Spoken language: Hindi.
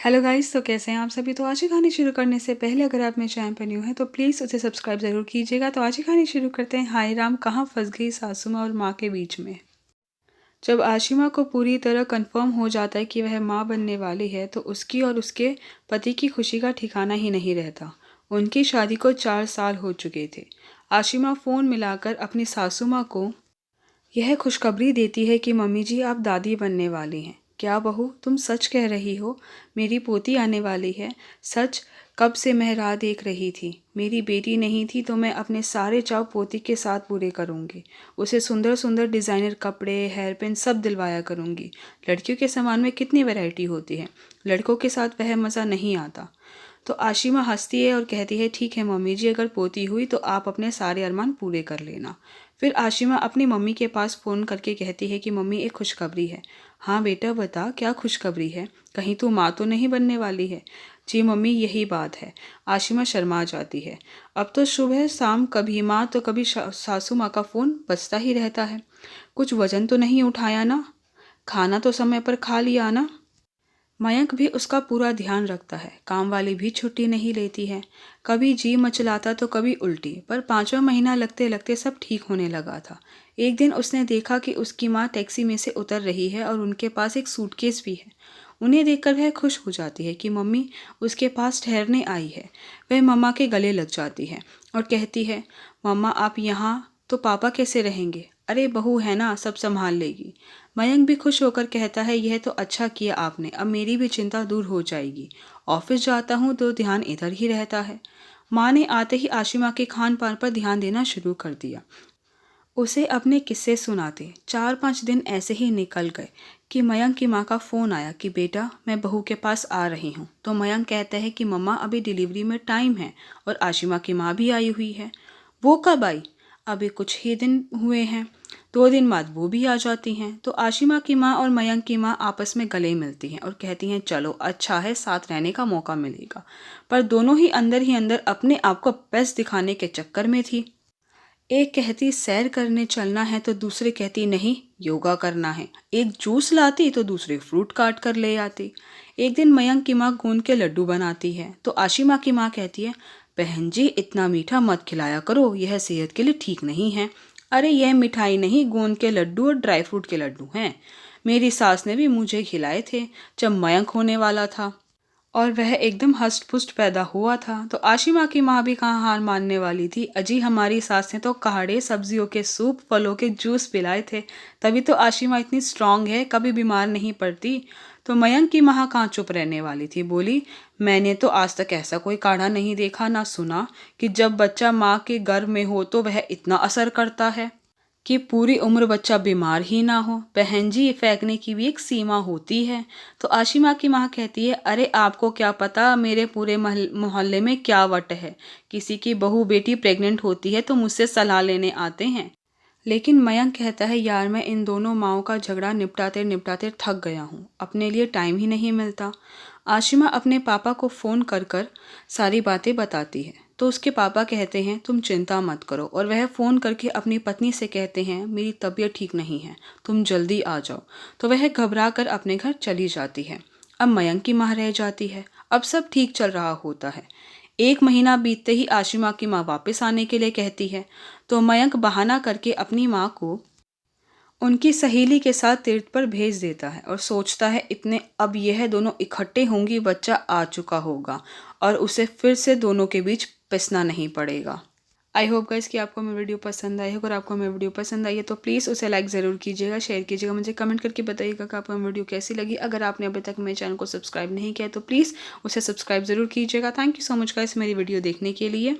हेलो गाइस, तो कैसे हैं आप सभी। तो आज की कहानी शुरू करने से पहले अगर आप मेरे चैनल पर न्यू हैं तो प्लीज़ उसे सब्सक्राइब ज़रूर कीजिएगा। तो आज की कहानी शुरू करते हैं। हाय राम, कहाँ फंस गई सासू माँ और माँ के बीच में। जब आशिमा को पूरी तरह कंफर्म हो जाता है कि वह माँ बनने वाली है तो उसकी और उसके पति की खुशी का ठिकाना ही नहीं रहता। उनकी शादी को 4 साल हो चुके थे। आशिमा फ़ोन मिलाकर अपनी सासू माँ को यह खुशखबरी देती है कि मम्मी जी, आप दादी बनने वाली हैं। क्या बहू, तुम सच कह रही हो? मेरी पोती आने वाली है। सच? कब से मैं राह देख रही थी। मेरी बेटी नहीं थी तो मैं अपने सारे चाव पोती के साथ पूरे करूँगी। उसे सुंदर सुंदर डिज़ाइनर कपड़े, हेयर पिन सब दिलवाया करूँगी। लड़कियों के सामान में कितनी वैरायटी होती है, लड़कों के साथ वह मज़ा नहीं आता। तो आशिमा हंसती है और कहती है, ठीक है मम्मी जी, अगर पोती हुई तो आप अपने सारे अरमान पूरे कर लेना। फिर आशिमा अपनी मम्मी के पास फ़ोन करके कहती है कि मम्मी, एक खुशखबरी है। हाँ बेटा बता, क्या खुशखबरी है? कहीं तू माँ तो नहीं बनने वाली है? जी मम्मी, यही बात है। आशिमा शर्मा जाती है। अब तो सुबह शाम कभी माँ तो कभी सासू माँ का फ़ोन बजता ही रहता है। कुछ वजन तो नहीं उठाया ना? खाना तो समय पर खा लिया ना? मयंक भी उसका पूरा ध्यान रखता है। काम वाली भी छुट्टी नहीं लेती है। कभी जी मचलाता तो कभी उल्टी, पर 5वां महीना लगते लगते सब ठीक होने लगा था। एक दिन उसने देखा कि उसकी माँ टैक्सी में से उतर रही है और उनके पास एक सूटकेस भी है। उन्हें देखकर वह खुश हो जाती है कि मम्मी उसके पास ठहरने आई है। वह मम्मा के गले लग जाती है और कहती है, मम्मा आप यहाँ तो पापा कैसे रहेंगे? अरे बहू है ना, सब संभाल लेगी। मयंक भी खुश होकर कहता है, यह तो अच्छा किया आपने, अब मेरी भी चिंता दूर हो जाएगी। ऑफिस जाता हूँ तो ध्यान इधर ही रहता है। माँ ने आते ही आशिमा के खान पान पर ध्यान देना शुरू कर दिया। उसे अपने किस्से सुनाते 4-5 दिन ऐसे ही निकल गए कि मयंक की माँ का फ़ोन आया कि बेटा मैं बहू के पास आ रही हूँ। तो मयंक कहता है कि मम्मा अभी डिलीवरी में टाइम है और आशिमा की माँ भी आई हुई है। वो कब आई? अभी कुछ ही दिन हुए हैं। 2 दिन बाद वो भी आ जाती हैं। तो आशिमा की माँ और मयंक की माँ आपस में गले मिलती हैं और कहती हैं, चलो अच्छा है, साथ रहने का मौका मिलेगा। पर दोनों ही अंदर अपने आप को बेस्ट दिखाने के चक्कर में थी। एक कहती सैर करने चलना है तो दूसरी कहती नहीं, योगा करना है। एक जूस लाती तो दूसरी फ्रूट काट कर ले आती। एक दिन मयंक की माँ गोंद के लड्डू बनाती है तो आशिमा की माँ कहती है, बहन जी इतना मीठा मत खिलाया करो, यह सेहत के लिए ठीक नहीं है। अरे यह मिठाई नहीं, गोंद के लड्डू और ड्राई फ्रूट के लड्डू हैं। मेरी सास ने भी मुझे खिलाए थे जब मयंक होने वाला था और वह एकदम हष्ट पुष्ट पैदा हुआ था। तो आशिमा की माँ भी कहाँ हार मानने वाली थी। अजी हमारी सास ने तो काढ़े, सब्जियों के सूप, फलों के जूस पिलाए थे, तभी तो आशिमा इतनी स्ट्रांग है, कभी बीमार नहीं पड़ती। तो मयंक की माँ कहाँ चुप रहने वाली थी, बोली, मैंने तो आज तक ऐसा कोई काढ़ा नहीं देखा ना सुना कि जब बच्चा माँ के गर्भ में हो तो वह इतना असर करता है कि पूरी उम्र बच्चा बीमार ही ना हो। बहन जी फेंकने की भी एक सीमा होती है। तो आशिमा की माँ कहती है, अरे आपको क्या पता मेरे पूरे मोहल्ले में क्या वट है। किसी की बहू बेटी प्रेग्नेंट होती है तो मुझसे सलाह लेने आते हैं। लेकिन मयंक कहता है, यार मैं इन दोनों माँओं का झगड़ा निपटाते निपटाते थक गया हूँ, अपने लिए टाइम ही नहीं मिलता। आशिमा अपने पापा को फ़ोन कर कर सारी बातें बताती है तो उसके पापा कहते हैं, तुम चिंता मत करो, और वह फ़ोन करके अपनी पत्नी से कहते हैं, मेरी तबीयत ठीक नहीं है, तुम जल्दी आ जाओ। तो वह घबरा कर अपने घर चली जाती है। अब मयंक की माँ रह जाती है। अब सब ठीक चल रहा होता है। 1 महीना बीतते ही आशिमा की माँ वापस आने के लिए कहती है तो मयंक बहाना करके अपनी माँ को उनकी सहेली के साथ तीर्थ पर भेज देता है और सोचता है इतने अब यह दोनों इकट्ठे होंगी, बच्चा आ चुका होगा और उसे फिर से दोनों के बीच पिसना नहीं पड़ेगा। आई होप गाइस कि आपको मेरी वीडियो पसंद आई हो। अगर आपको मेरी वीडियो पसंद आई है तो प्लीज़ उसे लाइक ज़रूर कीजिएगा, शेयर कीजिएगा, मुझे कमेंट करके बताइएगा कि आपको मेरी वीडियो कैसी लगी। अगर आपने अभी तक मेरे चैनल को सब्सक्राइब नहीं किया तो प्लीज़ उसे सब्सक्राइब ज़रूर कीजिएगा। Thank you so much guys मेरी वीडियो देखने के लिए।